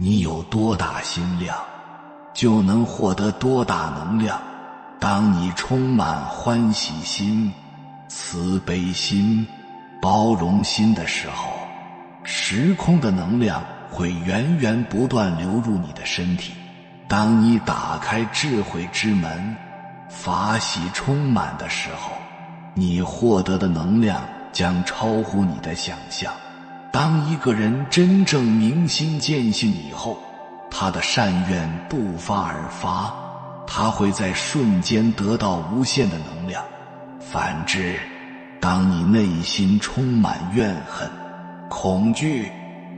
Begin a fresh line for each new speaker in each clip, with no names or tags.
你有多大心量，就能获得多大能量。当你充满欢喜心、慈悲心、包容心的时候，时空的能量会源源不断流入你的身体。当你打开智慧之门，法喜充满的时候，你获得的能量将超乎你的想象。当一个人真正明心见性以后，他的善愿不发而发，他会在瞬间得到无限的能量。反之，当你内心充满怨恨、恐惧、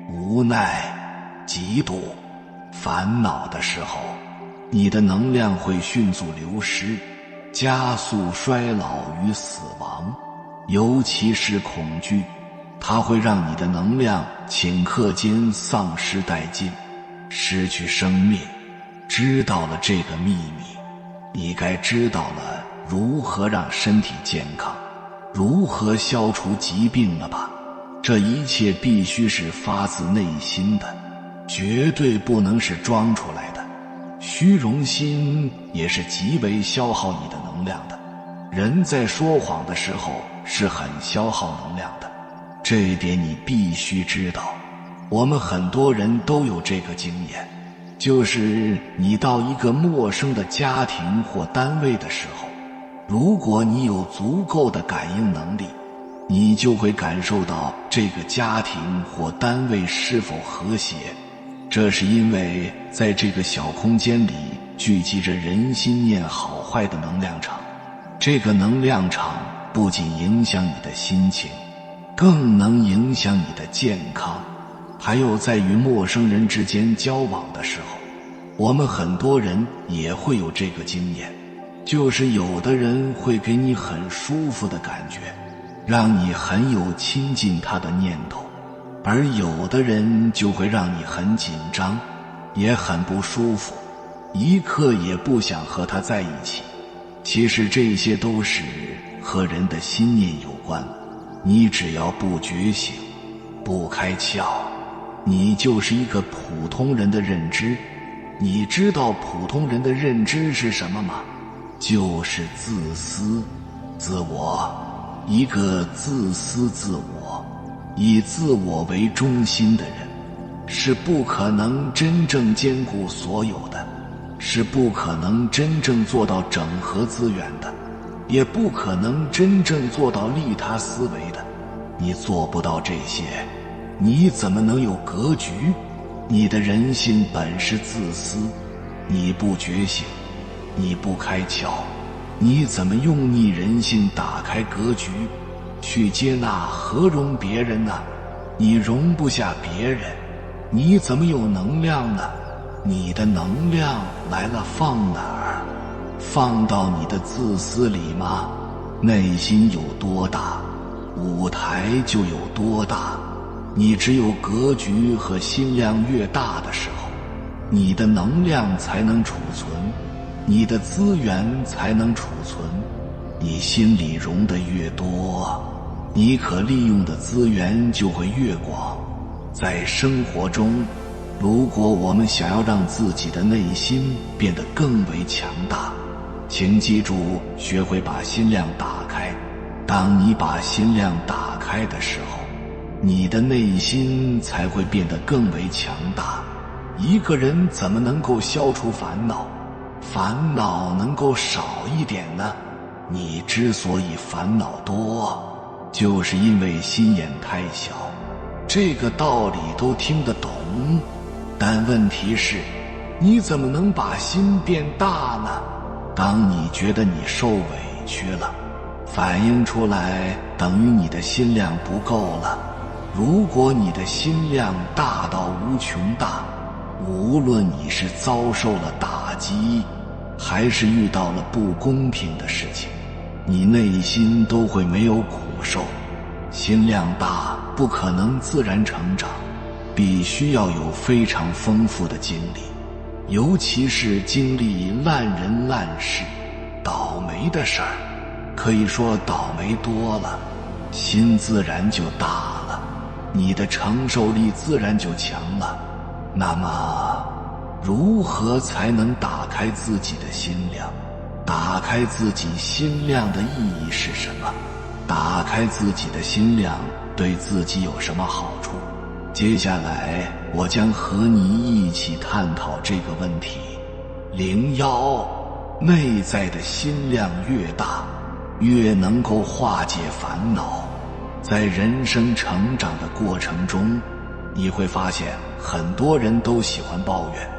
无奈、嫉妒、烦恼的时候，你的能量会迅速流失，加速衰老与死亡。尤其是恐惧，它会让你的能量顷刻间丧失殆尽，失去生命。知道了这个秘密，你该知道了如何让身体健康，如何消除疾病了吧？这一切必须是发自内心的，绝对不能是装出来的。虚荣心也是极为消耗你的能量的。人在说谎的时候是很消耗能量的，这一点你必须知道。我们很多人都有这个经验，就是你到一个陌生的家庭或单位的时候，如果你有足够的感应能力，你就会感受到这个家庭或单位是否和谐。这是因为在这个小空间里聚集着人心念好坏的能量场。这个能量场不仅影响你的心情，更能影响你的健康。还有在与陌生人之间交往的时候，我们很多人也会有这个经验，就是有的人会给你很舒服的感觉，让你很有亲近他的念头，而有的人就会让你很紧张，也很不舒服，一刻也不想和他在一起。其实这些都是和人的心念有关，你只要不觉醒，不开窍，你就是一个普通人的认知。你知道普通人的认知是什么吗？就是自私、自我。一个自私自我、以自我为中心的人，是不可能真正兼顾所有的，是不可能真正做到整合资源的，也不可能真正做到利他思维的。你做不到这些，你怎么能有格局？你的人性本是自私，你不觉醒，你不开窍，你怎么用逆人性打开格局，去接纳和容别人呢？你容不下别人，你怎么有能量呢？你的能量来了放哪儿？放到你的自私里吗？内心有多大，舞台就有多大。你只有格局和心量越大的时候，你的能量才能储存，你的资源才能储存。你心里容得越多，你可利用的资源就会越广。在生活中，如果我们想要让自己的内心变得更为强大，请记住，学会把心量打开。当你把心量打开的时候，你的内心才会变得更为强大。一个人怎么能够消除烦恼？烦恼能够少一点呢？你之所以烦恼多，就是因为心眼太小。这个道理都听得懂，但问题是，你怎么能把心变大呢？当你觉得你受委屈了，反映出来等于你的心量不够了。如果你的心量大到无穷大，无论你是遭受了打击，还是遇到了不公平的事情，你内心都会没有苦受。心量大不可能自然成长，必须要有非常丰富的经历，尤其是经历烂人烂事、倒霉的事儿。可以说倒霉多了，心自然就大了，你的承受力自然就强了。那么，如何才能打开自己的心量？打开自己心量的意义是什么？打开自己的心量对自己有什么好处？接下来我将和你一起探讨这个问题。01，内在的心量越大，越能够化解烦恼。在人生成长的过程中，你会发现很多人都喜欢抱怨，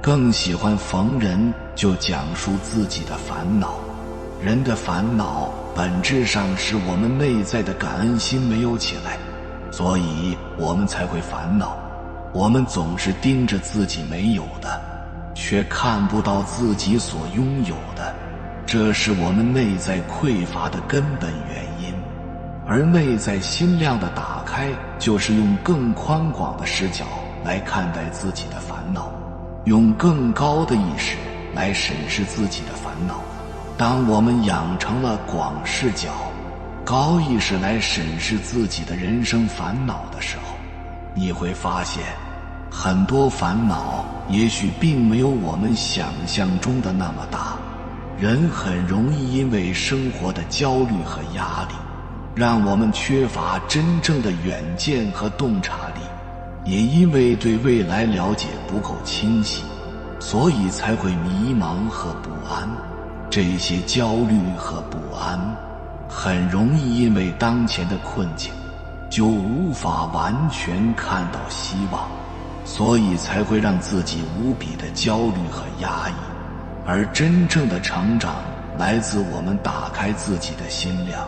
更喜欢逢人就讲述自己的烦恼。人的烦恼本质上是我们内在的感恩心没有起来，所以我们才会烦恼。我们总是盯着自己没有的，却看不到自己所拥有的，这是我们内在匮乏的根本原因。而内在心量的打开，就是用更宽广的视角来看待自己的烦恼，用更高的意识来审视自己的烦恼。当我们养成了广视角、高意识来审视自己的人生烦恼的时候，你会发现，很多烦恼也许并没有我们想象中的那么大。人很容易因为生活的焦虑和压力，让我们缺乏真正的远见和洞察力，也因为对未来了解不够清晰，所以才会迷茫和不安。这些焦虑和不安很容易因为当前的困境就无法完全看到希望，所以才会让自己无比的焦虑和压抑。而真正的成长来自我们打开自己的心量。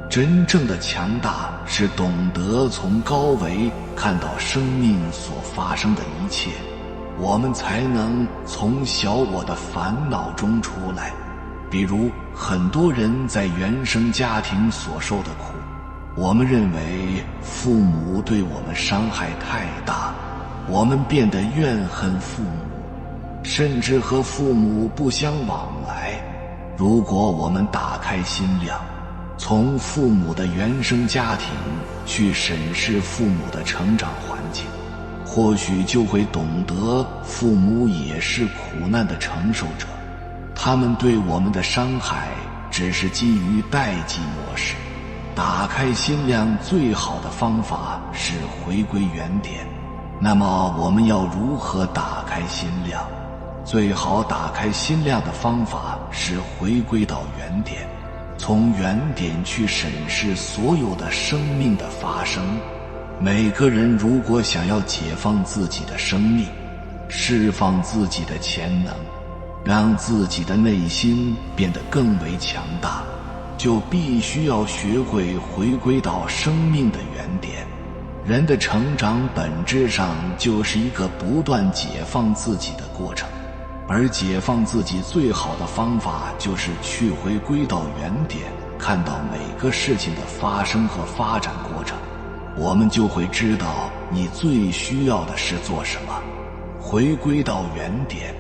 真正的强大是懂得从高维看到生命所发生的一切，我们才能从小我的烦恼中出来。比如很多人在原生家庭所受的苦，我们认为父母对我们伤害太大，我们变得怨恨父母，甚至和父母不相往来。如果我们打开心量，从父母的原生家庭去审视父母的成长环境，或许就会懂得父母也是苦难的承受者，他们对我们的伤害只是基于代际模式。打开心量最好的方法是回归原点。那么我们要如何打开心量？最好打开心量的方法是回归到原点，从原点去审视所有的生命的发生。每个人如果想要解放自己的生命，释放自己的潜能，让自己的内心变得更为强大，就必须要学会回归到生命的原点。人的成长本质上就是一个不断解放自己的过程，而解放自己最好的方法就是去回归到原点，看到每个事情的发生和发展过程，我们就会知道你最需要的是做什么。回归到原点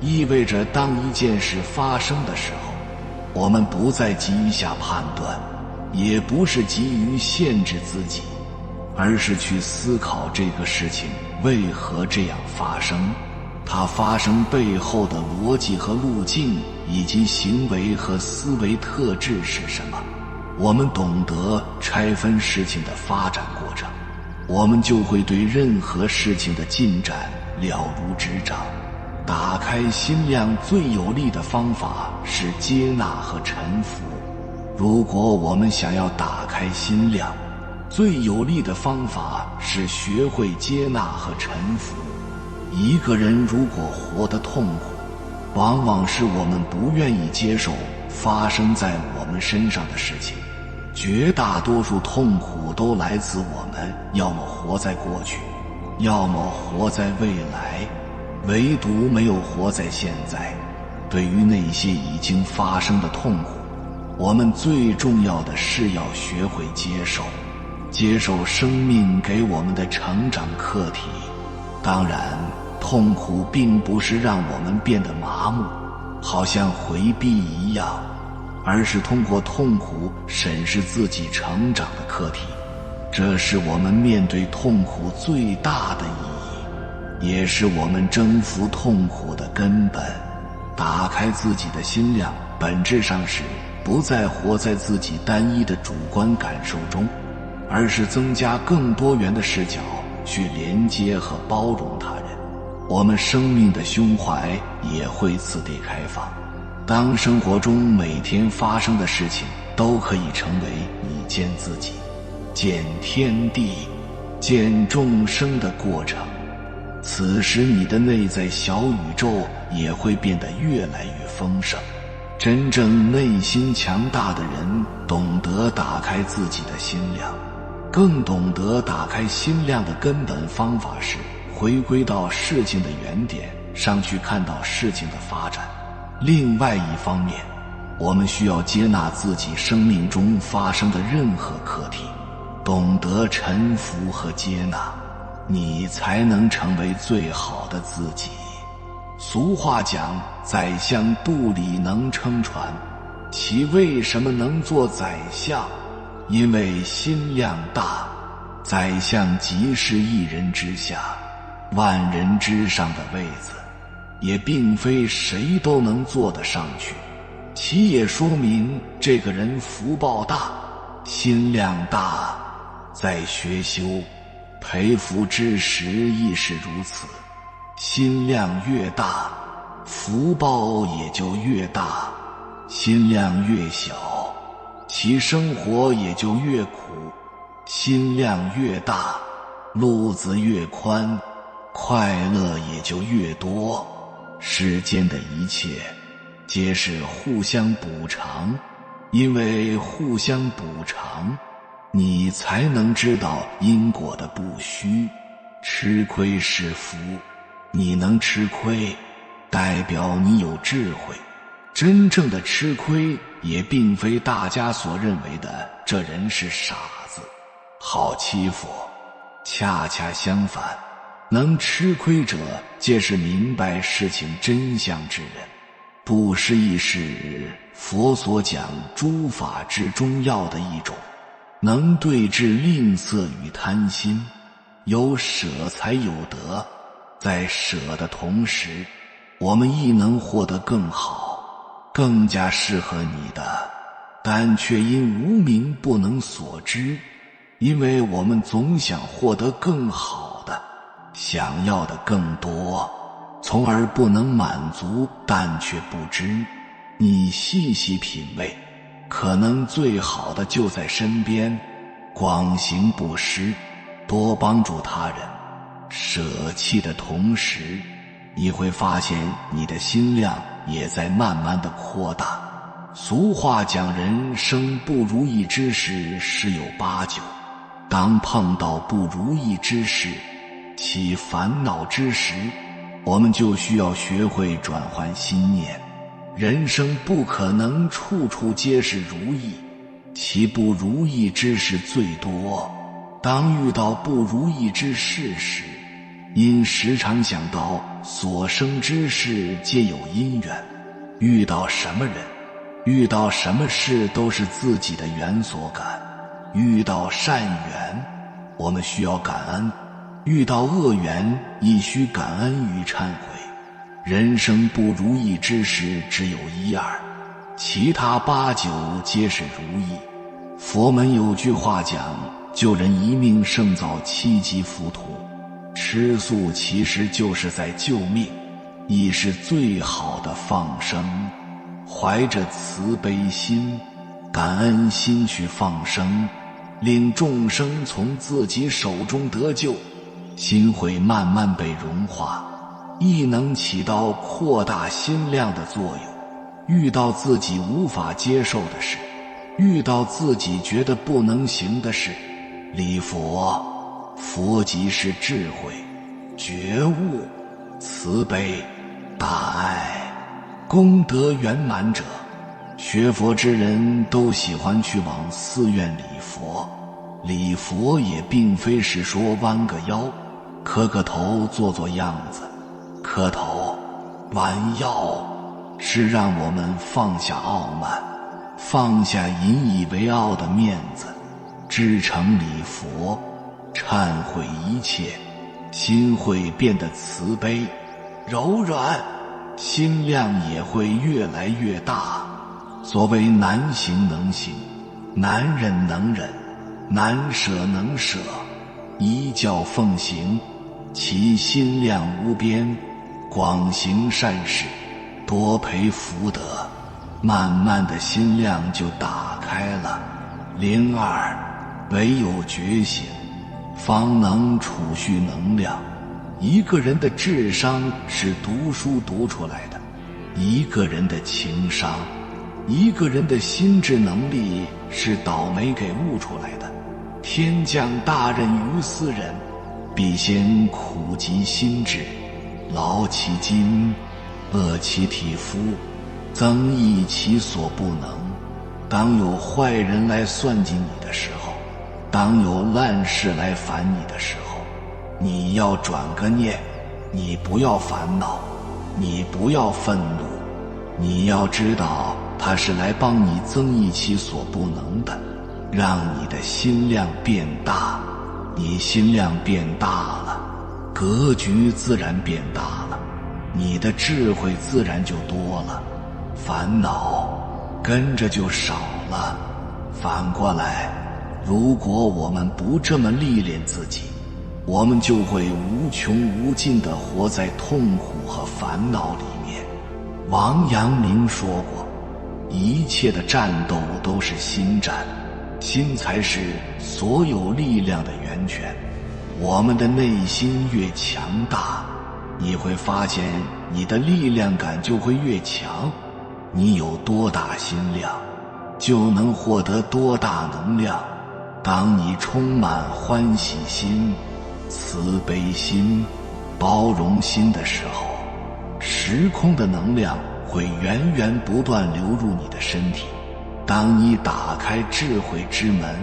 意味着当一件事发生的时候，我们不再急于下判断，也不是急于限制自己，而是去思考这个事情为何这样发生，它发生背后的逻辑和路径，以及行为和思维特质是什么。我们懂得拆分事情的发展过程，我们就会对任何事情的进展了如指掌。打开心量最有力的方法是接纳和臣服。如果我们想要打开心量，最有力的方法是学会接纳和臣服。一个人如果活得痛苦，往往是我们不愿意接受发生在我们身上的事情。绝大多数痛苦都来自我们要么活在过去，要么活在未来，唯独没有活在现在。对于那些已经发生的痛苦，我们最重要的是要学会接受生命给我们的成长课题。当然，痛苦并不是让我们变得麻木，好像回避一样，而是通过痛苦审视自己成长的课题。这是我们面对痛苦最大的意义。也是我们征服痛苦的根本。打开自己的心量，本质上是不再活在自己单一的主观感受中，而是增加更多元的视角去连接和包容他人。我们生命的胸怀也会次第开放，当生活中每天发生的事情都可以成为你见自己、见天地、见众生的过程，此时你的内在小宇宙也会变得越来越丰盛。真正内心强大的人懂得打开自己的心量，更懂得打开心量的根本方法是回归到事情的原点上去看到事情的发展。另外一方面，我们需要接纳自己生命中发生的任何课题，懂得臣服和接纳，你才能成为最好的自己。俗话讲，宰相肚里能撑船，其为什么能做宰相？因为心量大。宰相即是一人之下，万人之上的位子，也并非谁都能坐得上去，其也说明这个人福报大，心量大。在学修培福之时亦是如此，心量越大，福报也就越大，心量越小，其生活也就越苦。心量越大，路子越宽，快乐也就越多。世间的一切皆是互相补偿，因为互相补偿，你才能知道因果的不虚。吃亏是福，你能吃亏，代表你有智慧。真正的吃亏也并非大家所认为的这人是傻子，好欺负。恰恰相反，能吃亏者皆是明白事情真相之人。布施亦是佛所讲诸法之中要的一种，能对治吝啬与贪心。有舍才有得，在舍的同时，我们亦能获得更好，更加适合你的，但却因无明不能所知。因为我们总想获得更好的，想要的更多，从而不能满足，但却不知。你细细品味，可能最好的就在身边。广行布施，多帮助他人，舍弃的同时，你会发现你的心量也在慢慢的扩大。俗话讲，人生不如意之事十有八九，当碰到不如意之事，起烦恼之时，我们就需要学会转换心念。人生不可能处处皆是如意，其不如意之事最多。当遇到不如意之事时，因时常想到所生之事皆有因缘，遇到什么人，遇到什么事都是自己的缘所感。遇到善缘，我们需要感恩；遇到恶缘，亦需感恩与忏悔。人生不如意之事只有一二，其他八九皆是如意。佛门有句话讲，救人一命胜造七级浮屠。吃素其实就是在救命，亦是最好的放生。怀着慈悲心、感恩心去放生，令众生从自己手中得救，心会慢慢被融化，亦能起到扩大心量的作用。遇到自己无法接受的事，遇到自己觉得不能行的事，礼佛。佛即是智慧、觉悟、慈悲、大爱、功德圆满者。学佛之人都喜欢去往寺院礼佛，礼佛也并非是说弯个腰、磕个头做做样子。磕头、弯腰，是让我们放下傲慢，放下引以为傲的面子，至诚礼佛，忏悔一切，心会变得慈悲、柔软，心量也会越来越大。所谓难行能行，难忍能忍，难舍能舍，一教奉行，其心量无边，广行善事，多培福德，慢慢的心量就打开了。02，唯有觉醒，方能储蓄能量。一个人的智商是读书读出来的，一个人的情商，一个人的心智能力是倒霉给悟出来的。天降大任于斯人，必先苦及心智，劳其筋，饿其体肤，增益其所不能。当有坏人来算计你的时候，当有烂事来烦你的时候，你要转个念，你不要烦恼，你不要愤怒，你要知道他是来帮你增益其所不能的，让你的心量变大。你心量变大了，格局自然变大了，你的智慧自然就多了，烦恼跟着就少了。反过来，如果我们不这么历练自己，我们就会无穷无尽地活在痛苦和烦恼里面。王阳明说过，一切的战斗都是心战，心才是所有力量的源泉。我们的内心越强大，你会发现你的力量感就会越强。你有多大心量，就能获得多大能量。当你充满欢喜心、慈悲心、包容心的时候，时空的能量会源源不断流入你的身体。当你打开智慧之门，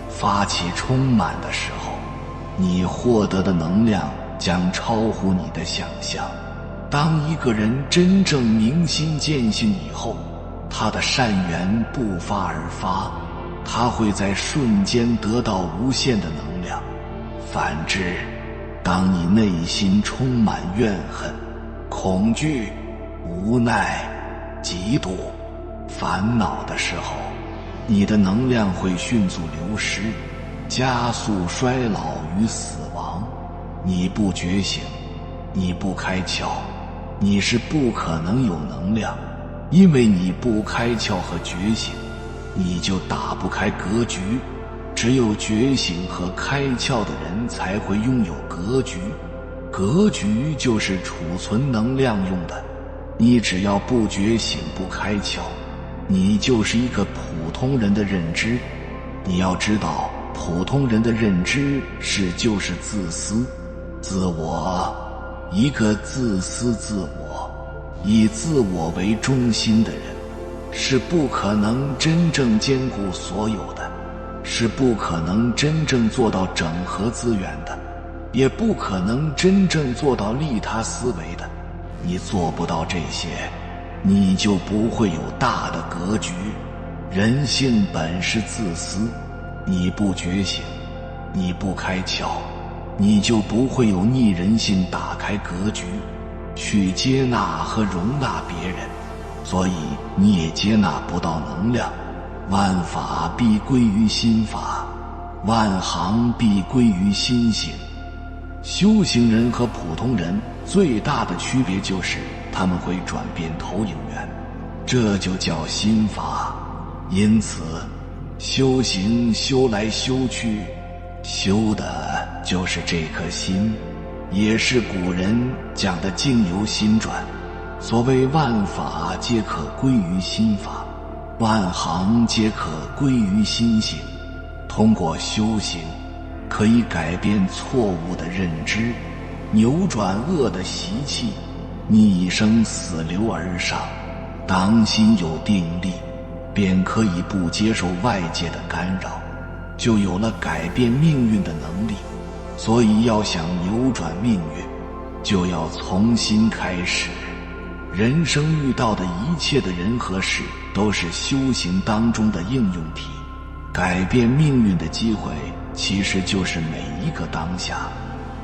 发起充满的时候，你获得的能量将超乎你的想象。当一个人真正明心见性以后，他的善缘不发而发，他会在瞬间得到无限的能量。反之，当你内心充满怨恨、恐惧、无奈、嫉妒、烦恼的时候，你的能量会迅速流失，加速衰老与死亡。你不觉醒，你不开窍，你是不可能有能量。因为你不开窍和觉醒，你就打不开格局。只有觉醒和开窍的人才会拥有格局。格局就是储存能量用的。你只要不觉醒不开窍，你就是一个普通人的认知。你要知道，普通人的认知就是自私、自我。一个自私自我、以自我为中心的人，是不可能真正兼顾所有的，是不可能真正做到整合资源的，也不可能真正做到利他思维的。你做不到这些，你就不会有大的格局。人性本是自私，你不觉醒，你不开窍，你就不会有逆人性打开格局，去接纳和容纳别人，所以你也接纳不到能量。万法必归于心法，万行必归于心性。修行人和普通人最大的区别就是他们会转变投影源，这就叫心法。因此修行修来修去，修的就是这颗心，也是古人讲的境由心转。所谓万法皆可归于心法，万行皆可归于心性。通过修行，可以改变错误的认知，扭转恶的习气，逆生死流而上。当心有定力，便可以不接受外界的干扰，就有了改变命运的能力。所以要想扭转命运，就要从心开始。人生遇到的一切的人和事，都是修行当中的应用题。改变命运的机会，其实就是每一个当下。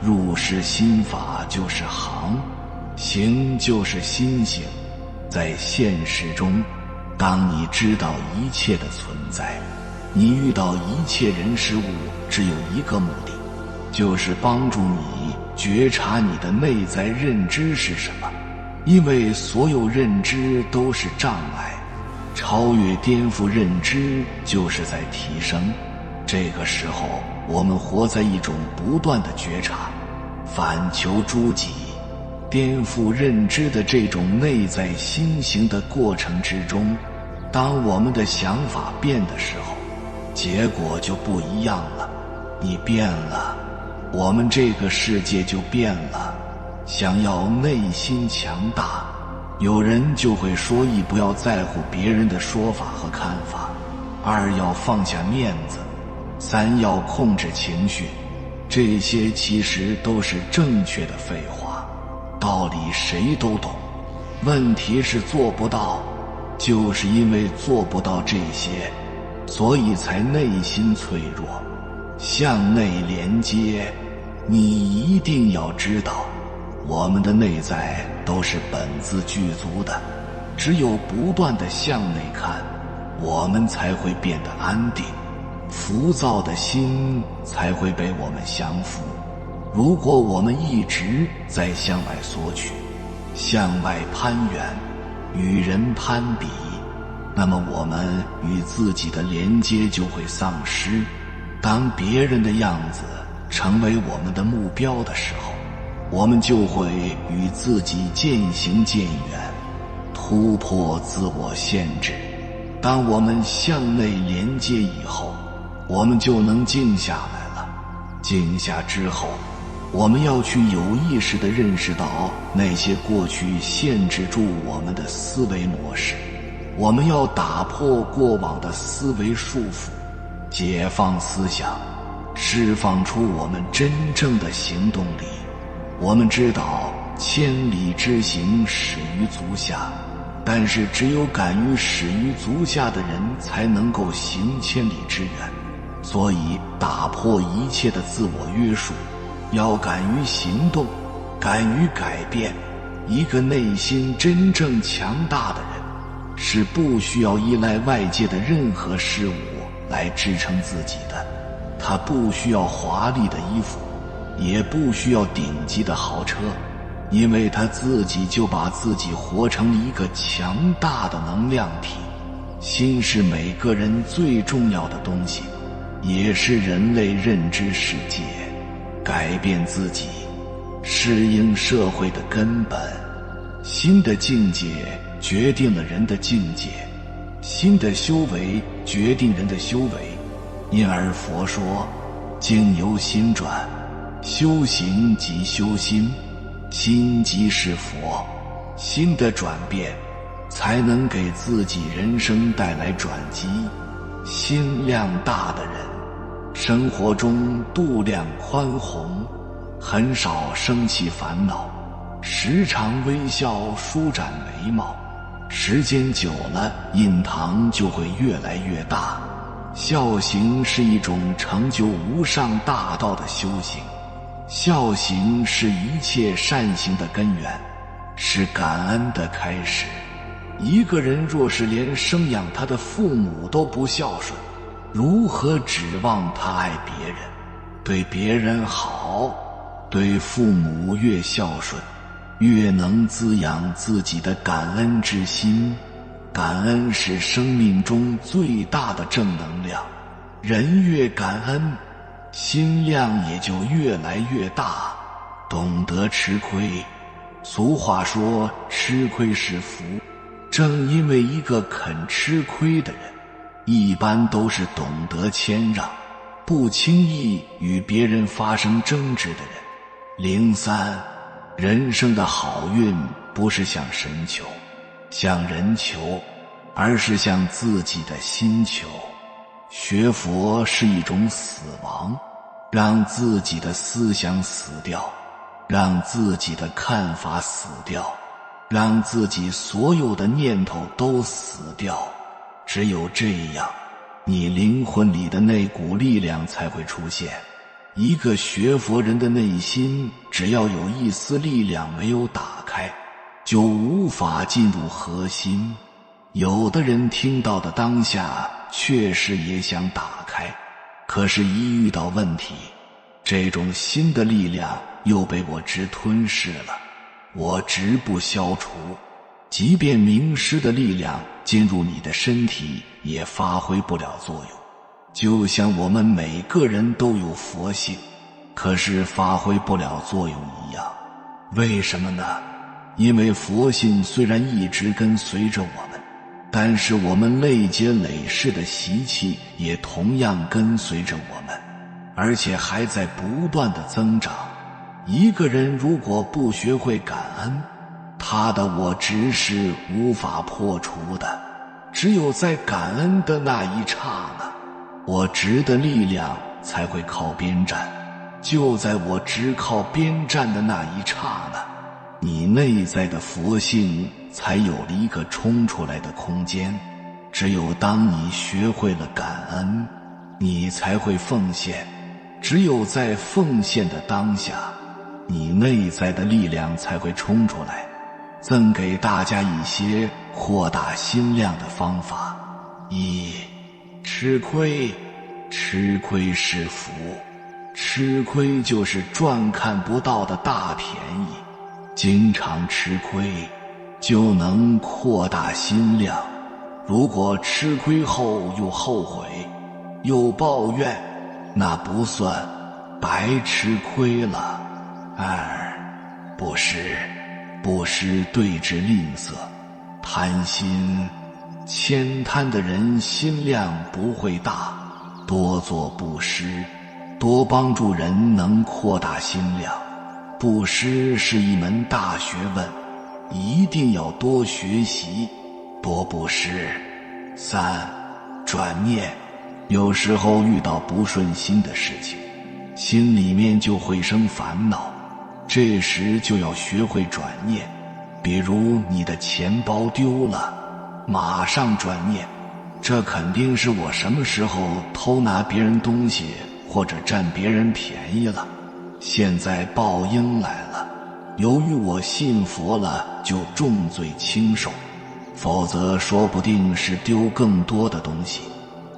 入世心法就是行，行就是心行。在现实中，当你知道一切的存在，你遇到一切人事物只有一个目的，就是帮助你觉察你的内在认知是什么。因为所有认知都是障碍，超越颠覆认知就是在提升。这个时候我们活在一种不断的觉察、反求诸己、颠覆认知的这种内在心行的过程之中。当我们的想法变的时候，结果就不一样了。你变了，我们这个世界就变了。想要内心强大，有人就会说：一不要在乎别人的说法和看法，二要放下面子，三要控制情绪。这些其实都是正确的废话，道理谁都懂，问题是做不到。就是因为做不到这些，所以才内心脆弱。向内连接，你一定要知道，我们的内在都是本自具足的，只有不断地向内看，我们才会变得安定，浮躁的心才会被我们降服。如果我们一直在向外索取，向外攀援，与人攀比，那么我们与自己的连接就会丧失。当别人的样子成为我们的目标的时候，我们就会与自己渐行渐远，突破自我限制。当我们向内连接以后，我们就能静下来了。静下之后，我们要去有意识地认识到那些过去限制住我们的思维模式，我们要打破过往的思维束缚，解放思想，释放出我们真正的行动力。我们知道千里之行始于足下，但是只有敢于始于足下的人才能够行千里之远。所以打破一切的自我约束，要敢于行动，敢于改变。一个内心真正强大的人，是不需要依赖外界的任何事物来支撑自己的。他不需要华丽的衣服，也不需要顶级的豪车，因为他自己就把自己活成一个强大的能量体。心是每个人最重要的东西，也是人类认知世界、改变自己、适应社会的根本。心的境界决定了人的境界，心的修为决定人的修为。因而佛说，境由心转，修行即修心，心即是佛。心的转变才能给自己人生带来转机。心量大的人，生活中度量宽宏，很少生气烦恼，时常微笑舒展眉毛。时间久了，印堂就会越来越大。孝行是一种成就无上大道的修行，孝行是一切善行的根源，是感恩的开始。一个人若是连生养他的父母都不孝顺，如何指望他爱别人？对别人好，对父母越孝顺，越能滋养自己的感恩之心。感恩是生命中最大的正能量，人越感恩，心量也就越来越大，懂得吃亏。俗话说，吃亏是福。正因为一个肯吃亏的人，一般都是懂得谦让，不轻易与别人发生争执的人。03，人生的好运不是向神求，向人求，而是向自己的心求。学佛是一种死亡，让自己的思想死掉，让自己的看法死掉，让自己所有的念头都死掉。只有这样，你灵魂里的那股力量才会出现。一个学佛人的内心，只要有一丝力量没有打开，就无法进入核心。有的人听到的当下确实也想打开，可是一遇到问题，这种新的力量又被我直吞噬了，我直不消除。即便名师的力量进入你的身体，也发挥不了作用。就像我们每个人都有佛性，可是发挥不了作用一样。为什么呢？因为佛性虽然一直跟随着我们，但是我们累劫累世的习气也同样跟随着我们，而且还在不断的增长。一个人如果不学会感恩，他的我执是无法破除的。只有在感恩的那一刹那，我执的力量才会靠边站。就在我执靠边站的那一刹那，你内在的佛性才有了一个冲出来的空间。只有当你学会了感恩，你才会奉献。只有在奉献的当下，你内在的力量才会冲出来。赠给大家一些扩大心量的方法。一、吃亏。吃亏是福，吃亏就是赚看不到的大便宜。经常吃亏，就能扩大心量。如果吃亏后又后悔，又抱怨，那不算，白吃亏了。二、布施。布施对治吝啬、贪心。悭贪的人心量不会大，多做布施，多帮助人，能扩大心量。布施是一门大学问，一定要多学习，多布施。三、转念。有时候遇到不顺心的事情，心里面就会生烦恼，这时就要学会转念。比如你的钱包丢了，马上转念，这肯定是我什么时候偷拿别人东西或者占别人便宜了，现在报应来了。由于我信佛了，就重罪轻受，否则说不定是丢更多的东西。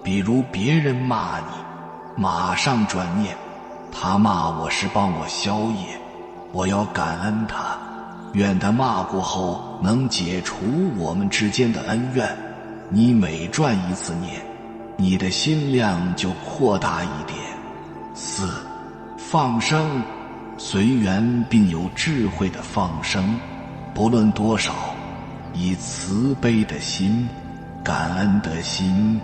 比如别人骂你，马上转念，他骂我是帮我消业，我要感恩他，愿他骂过后能解除我们之间的恩怨。你每转一次念，你的心量就扩大一点。四、放生。随缘并有智慧的放生，不论多少，以慈悲的心、感恩的心，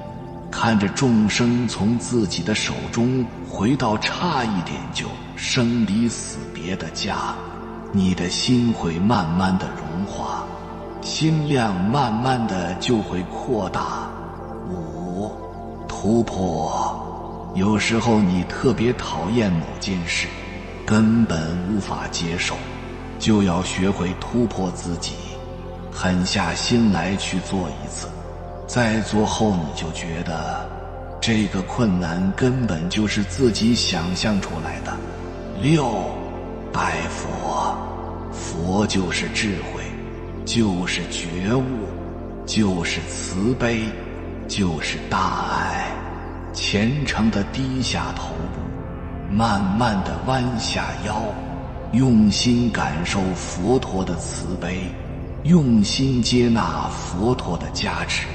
看着众生从自己的手中回到差一点就生离死别的家，你的心会慢慢的融化，心量慢慢的就会扩大。五、突破。有时候你特别讨厌某件事，根本无法接受，就要学会突破自己，狠下心来去做一次。再做后你就觉得这个困难根本就是自己想象出来的。六、拜佛。佛就是智慧，就是觉悟，就是慈悲，就是大爱。虔诚地低下头部，慢慢地弯下腰，用心感受佛陀的慈悲，用心接纳佛陀的加持，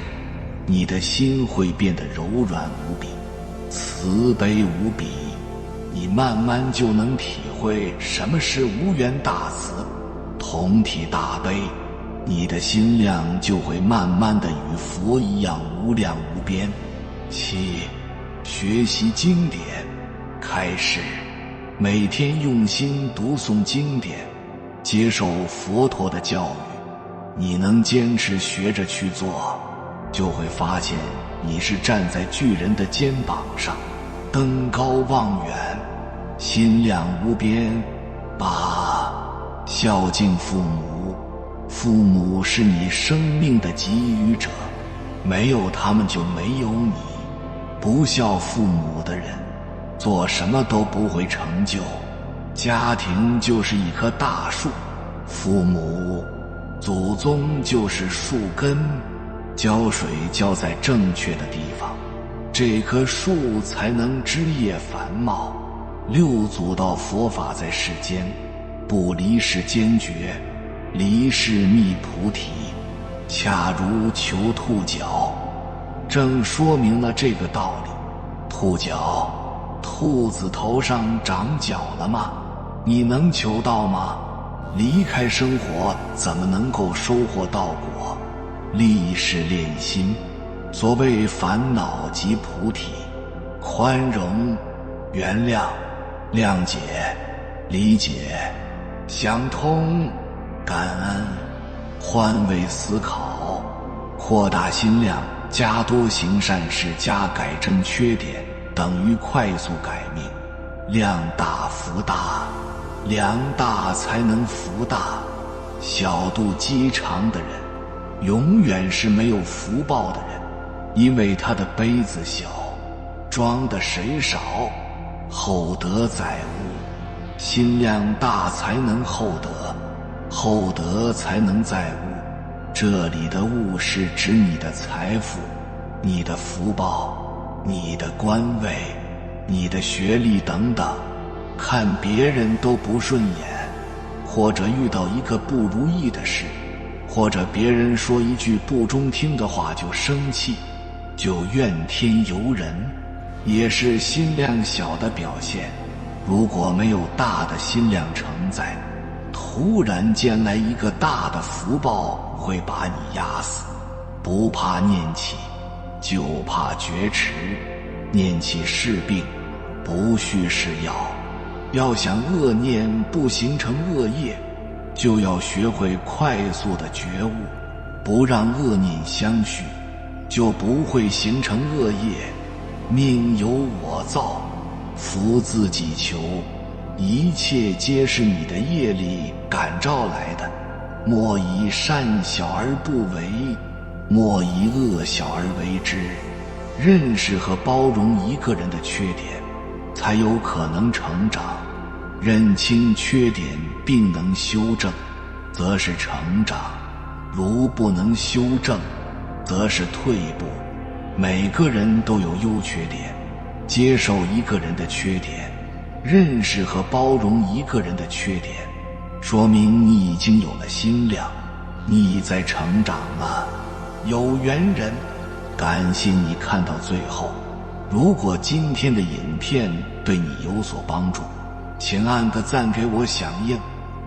你的心会变得柔软无比，慈悲无比。你慢慢就能体会什么是无缘大慈，同体大悲，你的心量就会慢慢的与佛一样无量无边。七、学习经典。开始每天用心读诵经典，接受佛陀的教育，你能坚持学着去做，就会发现你是站在巨人的肩膀上，登高望远，心量无边。八、孝敬父母。父母是你生命的给予者，没有他们就没有你。不孝父母的人，做什么都不会成就。家庭就是一棵大树，父母、祖宗就是树根，浇水浇在正确的地方，这棵树才能枝叶繁茂。六祖道佛法在世间，不离是坚决，离是觅菩提，恰如求兔角，正说明了这个道理。兔角，兔子头上长角了吗？你能求到吗？离开生活，怎么能够收获道果？立是练心，所谓烦恼即菩提，宽容、原谅、谅解、理解、想通、感恩、换位思考，扩大心量，加多行善事，加改正缺点，等于快速改命。量大福大，量大才能福大。小肚鸡肠的人永远是没有福报的人，因为他的杯子小，装的水少，厚德载物。心量大才能厚德，厚德才能载物。这里的物是指你的财富，你的福报，你的官位，你的学历等等。看别人都不顺眼，或者遇到一个不如意的事，或者别人说一句不中听的话就生气，就怨天尤人，也是心量小的表现。如果没有大的心量承载，突然间来一个大的福报会把你压死。不怕念起，就怕觉迟。念起是病，不续是药。要想恶念不形成恶业，就要学会快速的觉悟，不让恶念相续，就不会形成恶业。命由我造，福自己求，一切皆是你的业力感召来的。莫以善小而不为，莫以恶小而为之。认识和包容一个人的缺点，才有可能成长。认清缺点并能修正，则是成长；如不能修正，则是退步。每个人都有优缺点，接受一个人的缺点，认识和包容一个人的缺点，说明你已经有了心量，你在成长了。有缘人，感谢你看到最后。如果今天的影片对你有所帮助，请按个赞给我响应，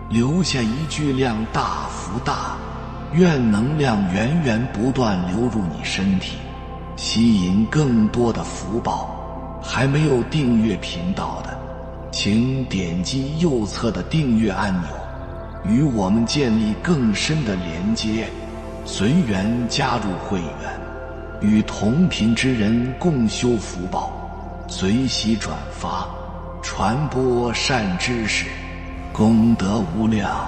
留下一句量大福大，愿能量源源不断流入你身体，吸引更多的福报。还没有订阅频道的，请点击右侧的订阅按钮，与我们建立更深的连接。随缘加入会员，与同频之人共修福报，随喜转发，传播善知识，功德无量。